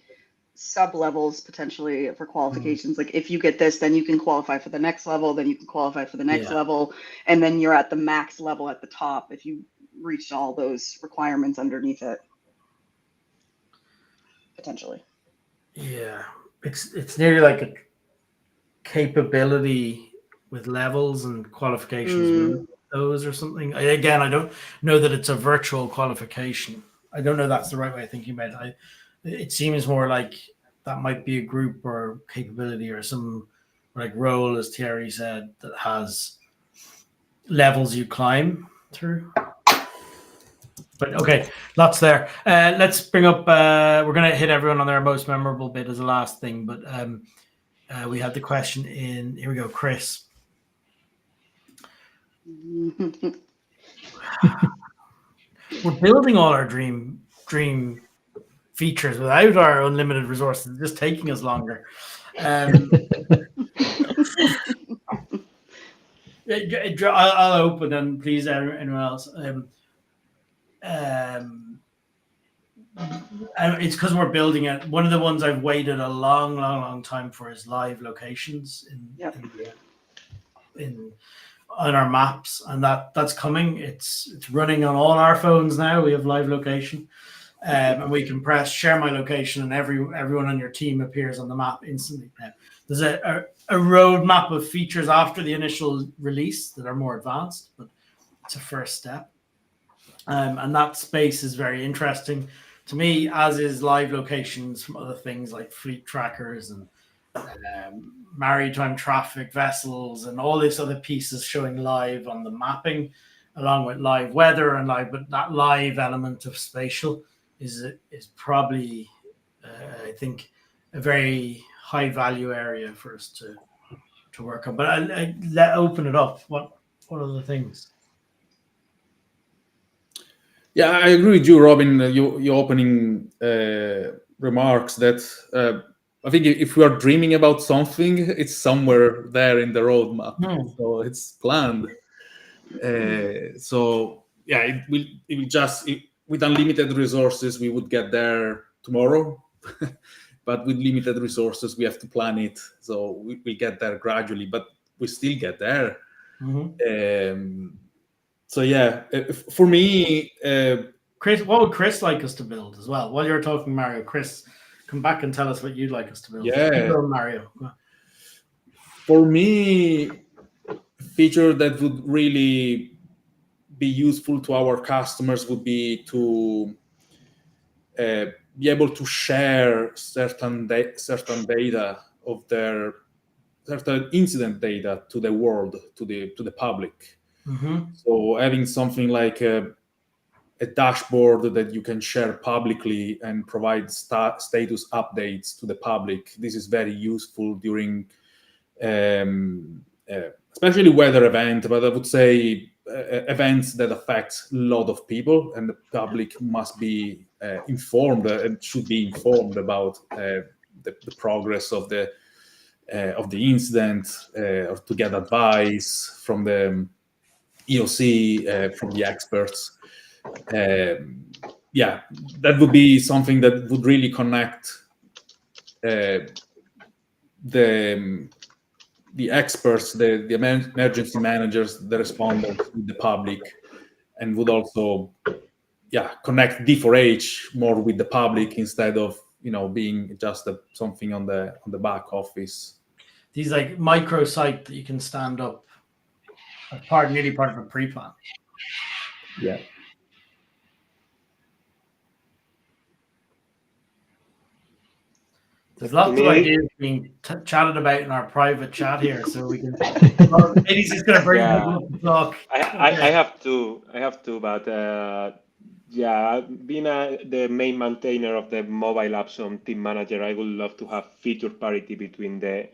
sub levels potentially for qualifications. Like if you get this, then you can qualify for the next level, then you can qualify for the next level, and then you're at the max level at the top if you reached all those requirements underneath it. Potentially. Yeah, it's nearly like a capability with levels and qualifications. Those or something. Again, I don't know that it's a virtual qualification. I don't know that's the right way of thinking about it. It seems more like that might be a group or capability or some like role, as Thierry said, that has levels you climb through. But okay, lots there. Let's bring up, we're going to hit everyone on their most memorable bit as the last thing, but we had the question here we go, Chris. We're building all our dream features without our unlimited resources. It's just taking us longer. I'll open and please anyone else. it's because we're building it. One of the ones I've waited a long time for is live locations on our maps, and that's coming. It's running on all our phones now. We have live location, and we can press share my location, and everyone on your team appears on the map instantly. Now, there's a roadmap of features after the initial release that are more advanced, but it's a first step. And that space is very interesting to me, as is live locations from other things like fleet trackers and maritime traffic vessels and all these other pieces showing live on the mapping, along with live weather and live. But that live element of spatial is probably, I think, a very high value area for us to work on. But I open it up. What are the things? Yeah, I agree with you, Robin. Your opening remarks that I think if we are dreaming about something, it's somewhere there in the roadmap. So it's planned. So yeah, it will just with unlimited resources, we would get there tomorrow. But with limited resources, we have to plan it. So we get there gradually, but we still get there. So yeah, for me, Chris, what would Chris like us to build as well? While you're talking, Mario, Chris, come back and tell us what you'd like us to build. Yeah, Mario. For me, a feature that would really be useful to our customers would be to be able to share certain data of their certain incident data to the world, to the public. So having something like a dashboard that you can share publicly and provide status updates to the public. This is very useful during especially weather event, but I would say events that affect a lot of people, and the public must be informed and should be informed about the progress of the incident, or to get advice from the EOC, from the experts. Yeah, that would be something that would really connect the experts, the emergency managers, the responders with the public, and would also connect D4H more with the public instead of being just something on the back office. These like microsite that you can stand up as nearly part of a pre-plan. Yeah. There's lots of ideas being chatted about in our private chat here, so we can. Eddie's just going to bring people up to talk. I have to, but being the main maintainer of the mobile apps on Team Manager, I would love to have feature parity between the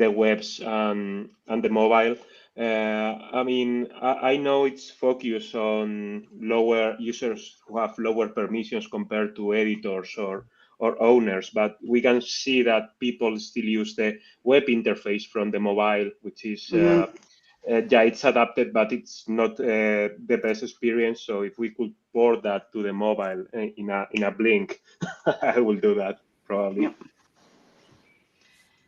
webs and the mobile. I mean, I know it's focused on lower users who have lower permissions compared to editors or owners, but we can see that people still use the web interface from the mobile, which is it's adapted, but it's not the best experience. So if we could port that to the mobile in a blink, I will do that probably. Yep.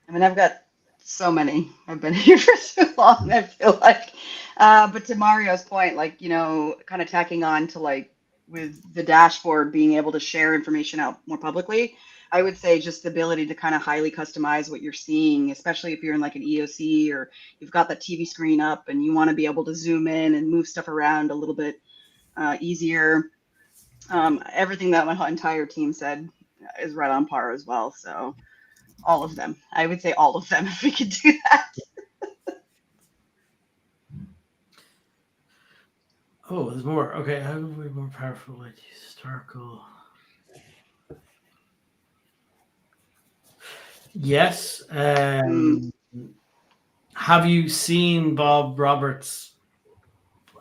I mean, I've got so many. I've been here for so long, I feel like. But to Mario's point, like, kind of tacking on to like with the dashboard being able to share information out more publicly, I would say just the ability to kind of highly customize what you're seeing, especially if you're in like an EOC or you've got that TV screen up and you want to be able to zoom in and move stuff around a little bit easier. Everything that my entire team said is right on par as well. So all of them, I would say all of them, if we could do that. Oh, there's more. Okay, how are we more powerful? Like historical. Yes. Have you seen Bob Roberts'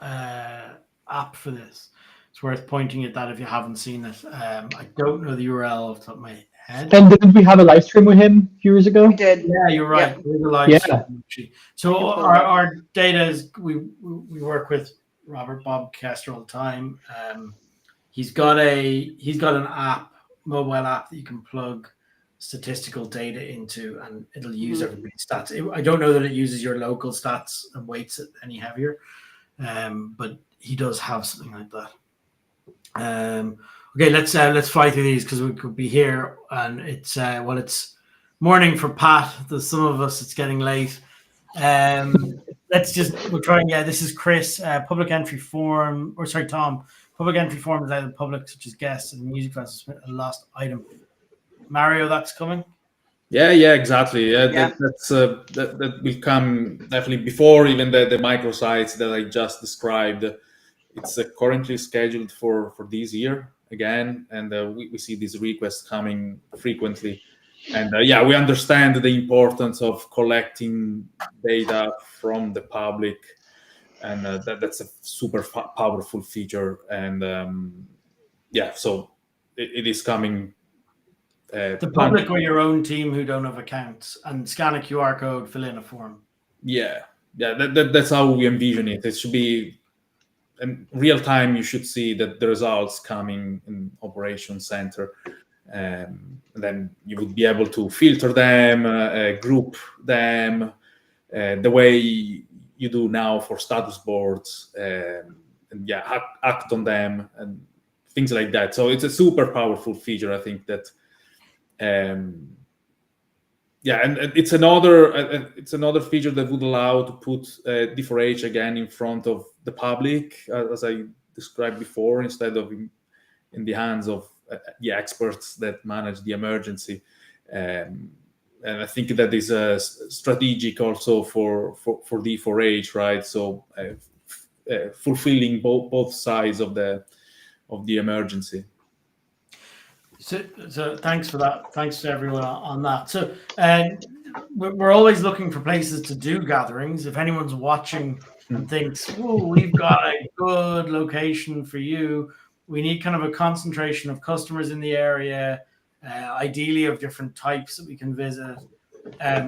app for this? It's worth pointing at that if you haven't seen it. I don't know the URL off the top of my head. And didn't we have a live stream with him a few years ago? We did. Yeah, you're right. Yeah. There's a live stream. So our data is we work with Bob Kester all the time. He's got an app mobile app that you can plug statistical data into, and it'll use everybody's stats. I don't know that it uses your local stats and weights it any heavier, but he does have something like that. Okay, let's fly through these because we could be here, and it's it's morning for Pat. There's some of us it's getting late. We'll try and this is Chris. Public entry form, or sorry, Tom. Public entry form is out of the public, such as guests and music festivals. A last item. Mario, that's coming. Yeah, exactly. That will come definitely before even the microsites that I just described. It's currently scheduled for this year again, and we see these requests coming frequently. And we understand the importance of collecting data from the public, and that's a super powerful feature. And so it is coming. The public or your own team who don't have accounts, and scan a QR code, fill in a form. That's how we envision it. It should be in real time. You should see that the results coming in operations center. Then you would be able to filter them, group them, the way you do now for status boards, act on them and things like that. So it's a super powerful feature. I think that, and it's another feature that would allow to put D4H again in front of the public, as I described before, instead of in the hands of experts that manage the emergency. And I think that is strategic also for D4H, right? So fulfilling both sides of the emergency. So thanks for that. Thanks to everyone on that. So we're always looking for places to do gatherings. If anyone's watching and thinks, "Oh, we've got a good location for you," we need kind of a concentration of customers in the area, ideally of different types that we can visit.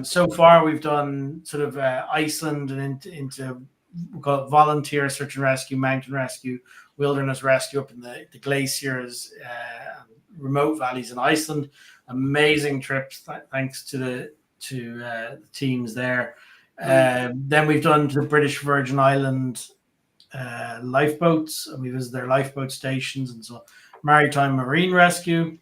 So far, we've done sort of Iceland and into we call it volunteer search and rescue, mountain rescue, wilderness rescue up in the glaciers, remote valleys in Iceland. Amazing trips, thanks to the teams there. Then we've done to the British Virgin Island lifeboats, and we visited their lifeboat stations, and so maritime marine rescue.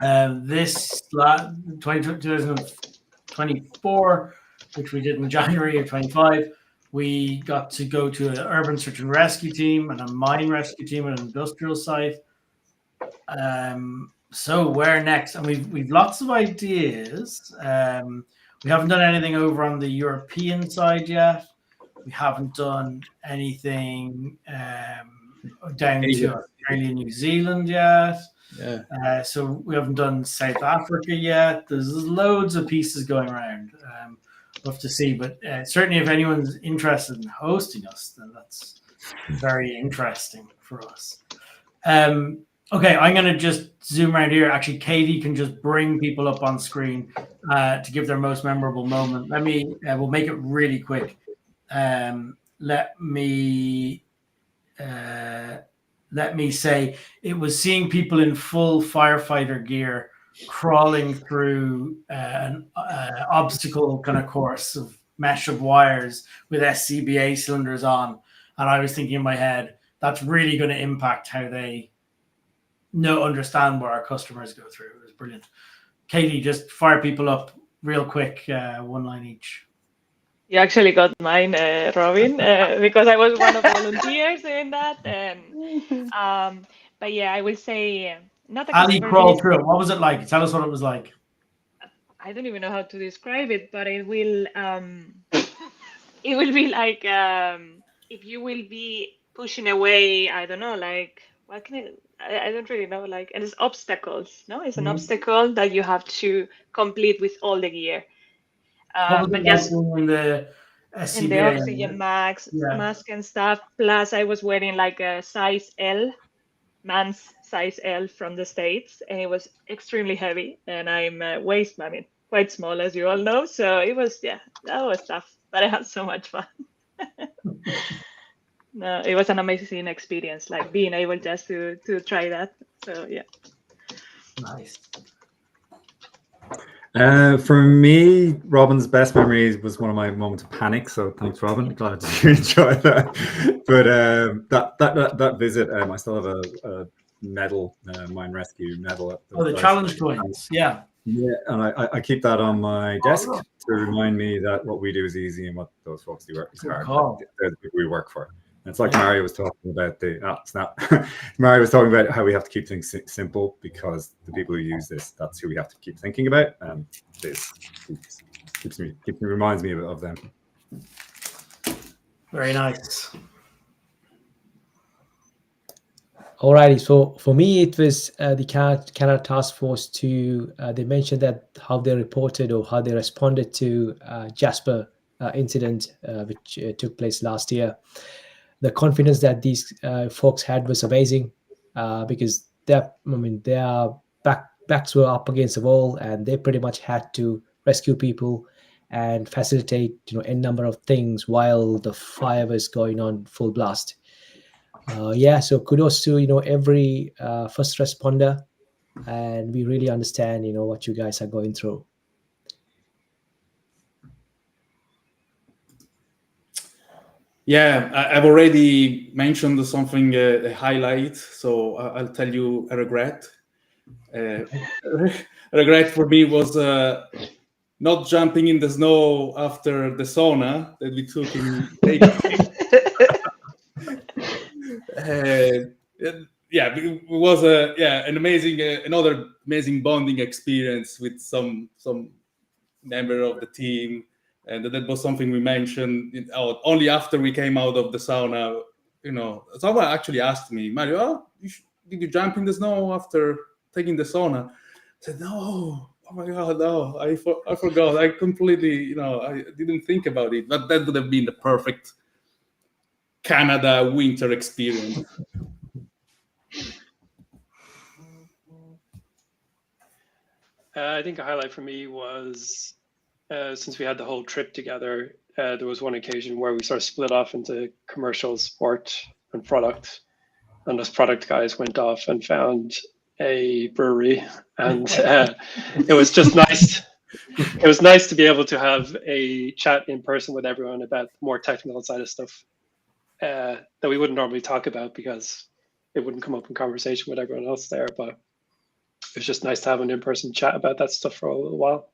This 2024, which we did in January of 25, we got to go to an urban search and rescue team and a mine rescue team at an industrial site. So where next? And we've lots of ideas. We haven't done anything over on the European side yet. We haven't done anything down to Australia, New Zealand yet. So we haven't done South Africa yet. There's loads of pieces going around. We'll have to see, but certainly if anyone's interested in hosting us, then that's very interesting for us. Okay, I'm going to just zoom around here. Actually, Katie can just bring people up on screen to give their most memorable moment. We'll make it really quick. Let me say it was seeing people in full firefighter gear crawling through an obstacle kind of course of mesh of wires with SCBA cylinders on. And I was thinking in my head, that's really going to impact how they understand what our customers go through. It was brilliant. Katie, just fire people up real quick, one line each. You actually got mine, Robin, because I was one of the volunteers in that. And but yeah, I will say not a Ali crawled through it. What was it like? Tell us what it was like. I don't even know how to describe it, but it will be like if you will be pushing away, I don't know, like what can it? I don't really know, like, and it's obstacles. No, it's an obstacle that you have to complete with all the gear. But just in the oxygen mask and stuff. Plus, I was wearing like a size L, man's size L from the States, and it was extremely heavy. And I'm quite small, as you all know. So it was, that was tough, but I had so much fun. No, it was an amazing experience, like being able just to try that. So yeah. Nice. For me, Robin's best memory was one of my moments of panic. So thanks, Robin. Glad you enjoyed that. But that visit, I still have a medal, mine rescue medal. The challenge coins. Yeah. Yeah, and I keep that on my desk to remind me that what we do is easy and what those folks do is hard. They're the people we work for. And it's like Mario was talking about Mario was talking about how we have to keep things simple because the people who use this, that's who we have to keep thinking about. And this reminds me of them. Very nice. Alrighty, so for me, it was the Canada Task Force they mentioned that how they reported or how they responded to Jasper incident, which took place last year. The confidence that these folks had was amazing because their backs were up against the wall and they pretty much had to rescue people and facilitate a number of things while the fire was going on full blast. So kudos to every first responder, and we really understand what you guys are going through. Yeah, I've already mentioned something, a highlight, so I'll tell you a regret. A regret for me was not jumping in the snow after the sauna that we took in it was an amazing, another amazing bonding experience with some member of the team. And that was something we mentioned only after we came out of the sauna. Someone actually asked me, Mario, did you jump in the snow after taking the sauna? I said, no. Oh my God, no. I forgot. I completely, I didn't think about it. But that would have been the perfect Canada winter experience. I think a highlight for me was since we had the whole trip together, there was one occasion where we sort of split off into commercial, sport, and product. And those product guys went off and found a brewery. And it was just nice. It was nice to be able to have a chat in person with everyone about the more technical side of stuff that we wouldn't normally talk about because it wouldn't come up in conversation with everyone else there. But it was just nice to have an in-person chat about that stuff for a little while.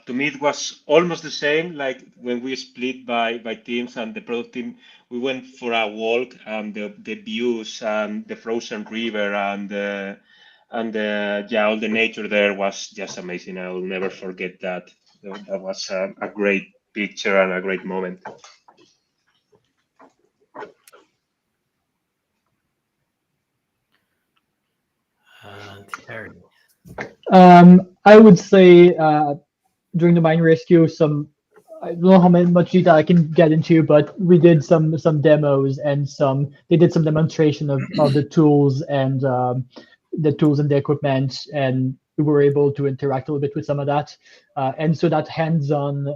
To me, it was almost the same. Like when we split by teams and the product team, we went for a walk and the views and the frozen river and all the nature there was just amazing. I will never forget that. That was a great picture and a great moment. I would say during the mine rescue, I don't know how much detail I can get into, but we did some demos and they did some demonstration of the tools and the equipment, and we were able to interact a little bit with some of that, and so that hands-on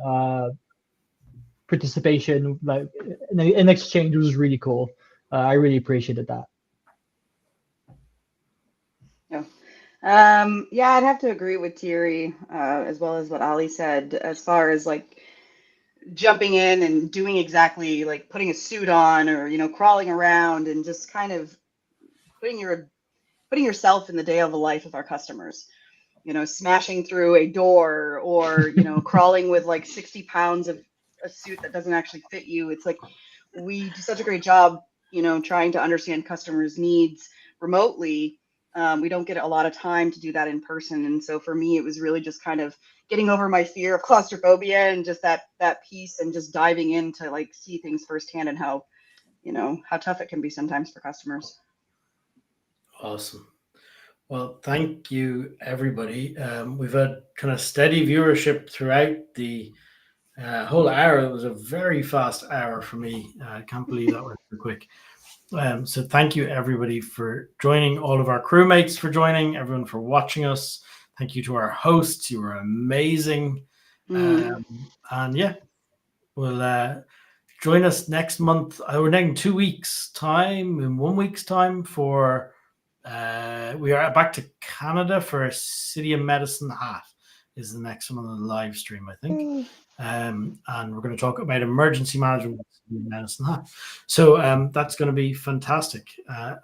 participation, like an exchange, was really cool. I really appreciated that. I'd have to agree with Thierry, as well as what Ali said, as far as like jumping in and doing exactly like putting a suit on or, crawling around and just kind of putting yourself in the day of the life of our customers, smashing through a door or, crawling with like 60 pounds of a suit that doesn't actually fit you. It's like, we do such a great job, trying to understand customers' needs remotely. We don't get a lot of time to do that in person. And so for me, it was really just kind of getting over my fear of claustrophobia and just that piece and just diving in to like see things firsthand and how tough it can be sometimes for customers. Awesome. Well, thank you, everybody. We've had kind of steady viewership throughout the whole hour. It was a very fast hour for me. I can't believe that went so quick. So thank you, everybody, for joining, all of our crewmates for joining, everyone for watching us. Thank you to our hosts. You were amazing. And yeah, we'll join us next month. We're in 2 weeks' time, in 1 week's time for we are back to Canada for City of Medicine Hat is the next one on the live stream, I think. And we're going to talk about emergency management with City of Medicine Hat. So that's going to be fantastic.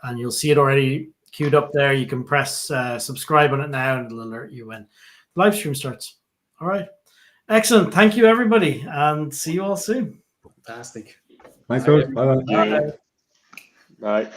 And you'll see it already queued up there. You can press subscribe on it now and it'll alert you when the live stream starts. All right. Excellent. Thank you, everybody. And see you all soon. Fantastic. Thanks, folks. Bye-bye. Thank you. Bye.